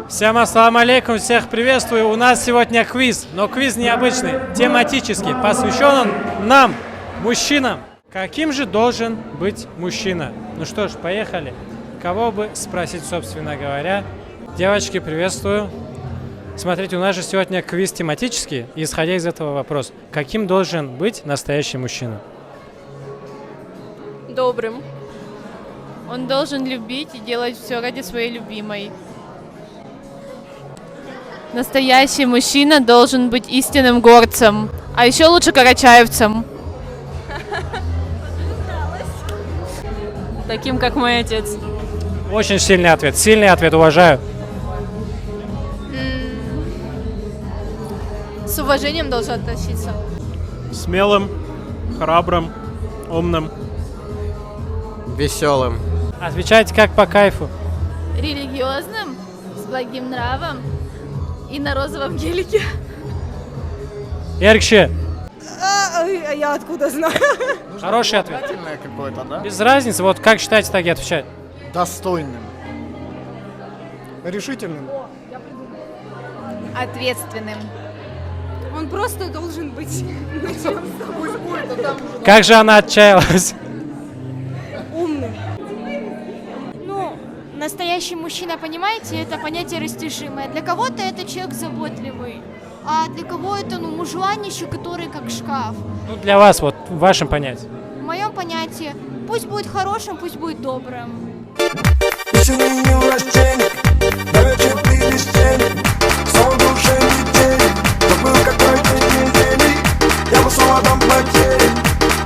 Всем ассаламу алейкум, всех приветствую. У нас сегодня квиз, но квиз необычный, тематический, посвящен он нам, мужчинам. Каким же должен быть мужчина? Ну что ж, поехали. Кого бы спросить, собственно говоря? Девочки, приветствую. Смотрите, у нас же сегодня квиз тематический, и исходя из этого вопрос. Каким должен быть настоящий мужчина? Добрым. Он должен любить и делать все ради своей любимой. Настоящий мужчина должен быть истинным горцем, а еще лучше карачаевцем. Таким, как мой отец. Очень сильный ответ, уважаю. С уважением должен относиться. Смелым, храбрым, умным. Веселым. Отвечайте как по кайфу. Религиозным, с благим нравом и на розовом гелике. Эркше, Я откуда знаю? хороший ответ. Обязательное какое-то, да? Без разницы, вот как считаете, так и отвечать. Достойным. Решительным. Ответственным. Он просто должен быть Как же она отчаялась. умным. Ну, настоящий мужчина, понимаете, это понятие растяжимое. Для кого-то это человек заботливый, а для кого это, мужланище, который как шкаф. Ну, для вас, вот, в вашем понятии. В моем понятии, пусть будет хорошим, пусть будет добрым. Еще не властелик, давай 4 стены, снова душе недели, забыл какой-то недели, я бы снова там потери,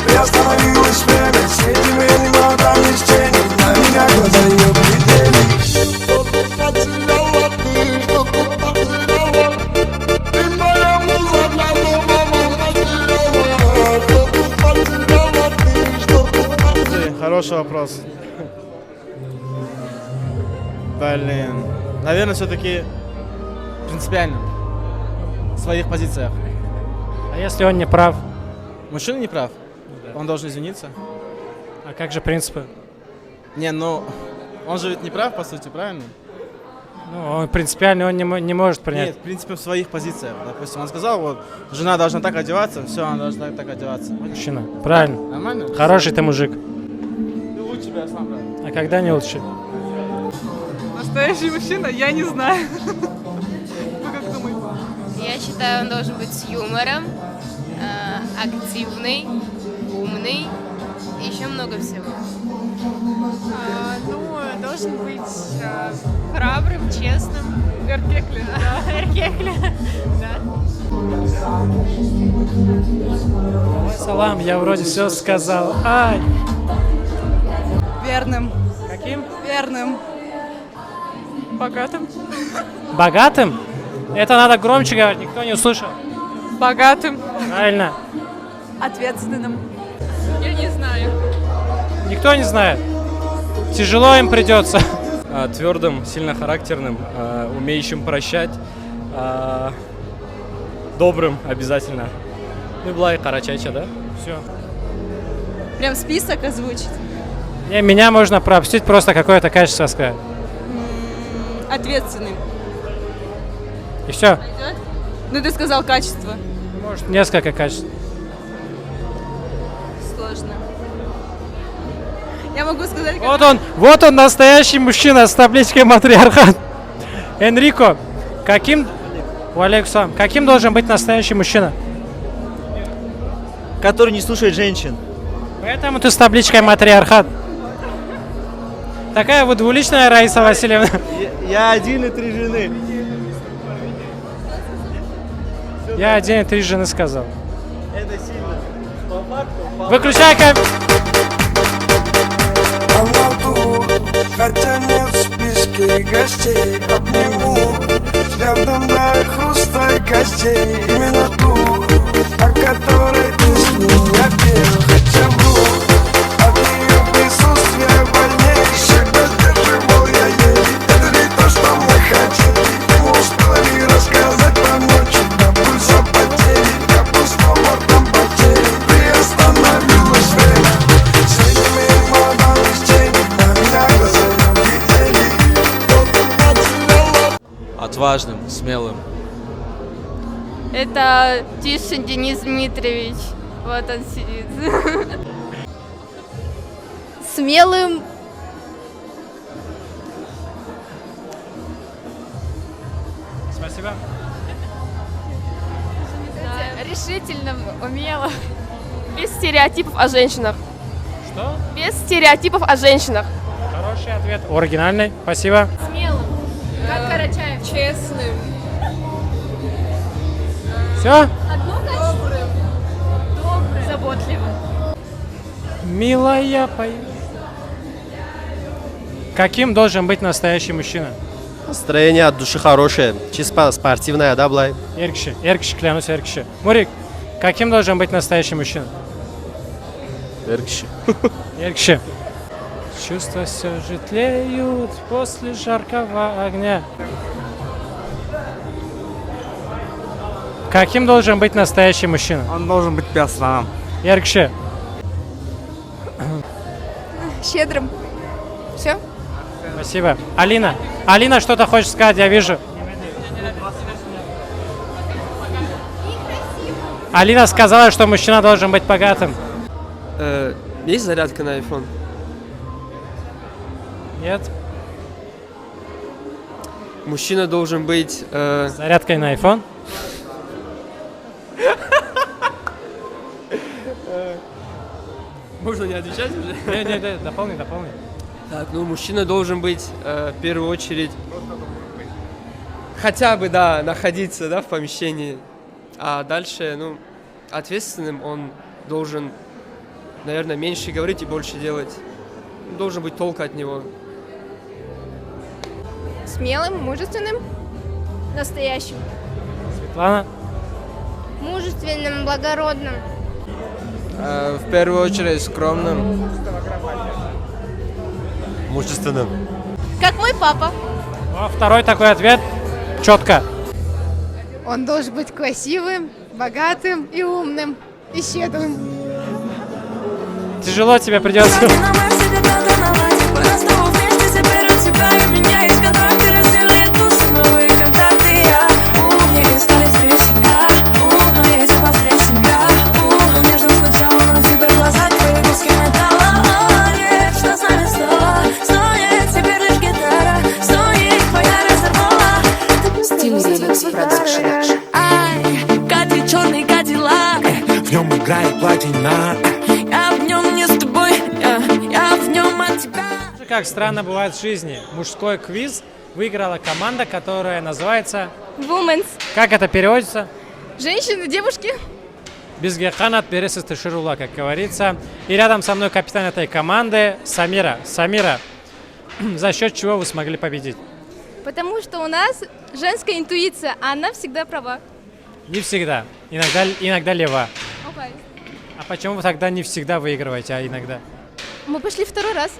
приостановилось время, среди времени молодам из тени, на меня глаза ее глядели. Что тут потеряла ты, что тут потеряла, ты моя муза для дома потеряла, что тут потеряла ты, что тут потеряла. Хороший вопрос. Блин. Наверное, все-таки принципиально. В своих позициях. А если он не прав? Мужчина не прав. Он должен извиниться. А как же принципы? Не, ну, он же ведь не прав, по сути, правильно? Ну, он принципиально он не может принять. Нет, в принципе, в своих позициях. Допустим, он сказал, вот, жена должна так одеваться, все, она должна так одеваться. Мужчина. Правильно. Нормально? Хороший ты мужик. Ты лучше тебя сам, брат. А когда не лучше? Настоящий мужчина, я не знаю. Вы как думаете? Я считаю, он должен быть с юмором, активный, умный и еще много всего. Должен быть храбрым, честным. Эркекле. Да, Эркекле. Да. Салам, я вроде все сказал. Ай! Верным. Каким? Верным. Богатым. Богатым? Это надо громче говорить, никто не услышал. Богатым. Правильно. Ответственным. Я не знаю. Никто не знает. Тяжело им придется. Твердым, сильно характерным, умеющим прощать, добрым обязательно. Ну и благо карачайча, да? Все. Прям список озвучить. Не, меня можно пропустить, просто какое-то качество сказать. Ответственным. И все. Ну ты сказал качество. Может, несколько качеств. Сложно. Я могу сказать, Вот он настоящий мужчина с табличкой матриархат. Энрико, каким должен быть настоящий мужчина? Который не слушает женщин. Поэтому ты с табличкой матриархат. Такая вот двуличная Раиса Васильевна. Я 1 и 3 жены. Я 1 и 3 жены сказал. Это сильно. По факту, Выключай камеру. Хотя нет в списке гостей, обниму взглядом до хруста костей. Именно ту, о которой ты с ним я пел. Хотя вру, от ее присутствия больнейших поддерживал я ей. Это ли то, что мы хотели? Мы успели рассказать по ночи до пульса потери. Я просто мордом потери, приостановилось время. Среди моих молодых теней на меня отважным, смелым. Это Тишин Денис Дмитриевич. Вот он сидит. Смелым. Спасибо. Решительным, умелым. Без стереотипов о женщинах. Что? Без стереотипов о женщинах. Хороший ответ. Оригинальный. Спасибо. Смелым. Как Карачаев. Честным. Все? Добрым. Заботливым. Милая пой. Каким должен быть настоящий мужчина? Настроение от души хорошее, чисто спортивное, да, Блай? Эркши, клянусь, Эркши. Мурик, каким должен быть настоящий мужчина? Эркши. Чувства все же тлеют после жаркого огня. Каким должен быть настоящий мужчина? Он должен быть пестрым. Эркши. Щедрым. Все? Спасибо. Алина. Алина что-то хочет сказать, я вижу. Алина сказала, что мужчина должен быть богатым. Есть зарядка на iPhone? Нет? Мужчина должен быть... Зарядкой на iPhone? Можно не отвечать уже? Не, дополни. Так, ну мужчина должен быть в первую очередь хотя бы, да, находиться, да, в помещении. А дальше, ну, ответственным он должен, наверное, меньше говорить и больше делать. Должен быть толк от него. Смелым, мужественным. Настоящим. Светлана? Мужественным, благородным. В первую очередь скромным. Мужественным. Как мой папа. Ну, второй такой ответ. Четко. Он должен быть красивым, богатым и умным, и щедрым. Тяжело тебе придется. В нем играет платина. Я в нем не с тобой, я в нем от тебя. Как странно бывает в жизни. Мужской квиз выиграла команда, которая называется... Women's. Как это переводится? Женщины, девушки. Безгеханат бересес тыширула, как говорится. И рядом со мной капитан этой команды Самира. Самира, за счет чего вы смогли победить? Потому что у нас женская интуиция, а она всегда права. Не всегда. Иногда лева. А почему вы тогда не всегда выигрываете, а иногда? Мы пошли второй раз.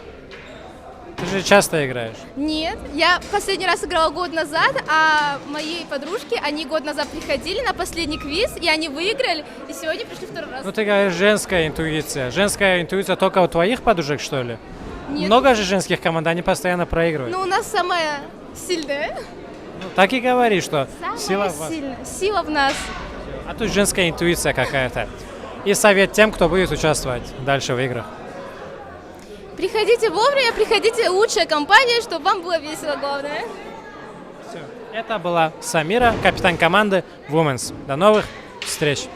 Ты же часто играешь. Нет, я последний раз играла год назад, а мои подружки, они год назад приходили на последний квиз, и они выиграли, и сегодня пришли второй раз. Ну ты говоришь, женская интуиция. Женская интуиция только у твоих подружек, что ли? Нет. Много же женских команд, они постоянно проигрывают. Ну, у нас самая сильная. Ну, так и говори, что Самая сила в вас. сильная. Сила в нас. А тут женская интуиция какая-то. И совет тем, кто будет участвовать дальше в играх. Приходите вовремя, приходите лучшая компания, чтобы вам было весело, главное. Все. Это была Самира, капитан команды Women's. До новых встреч!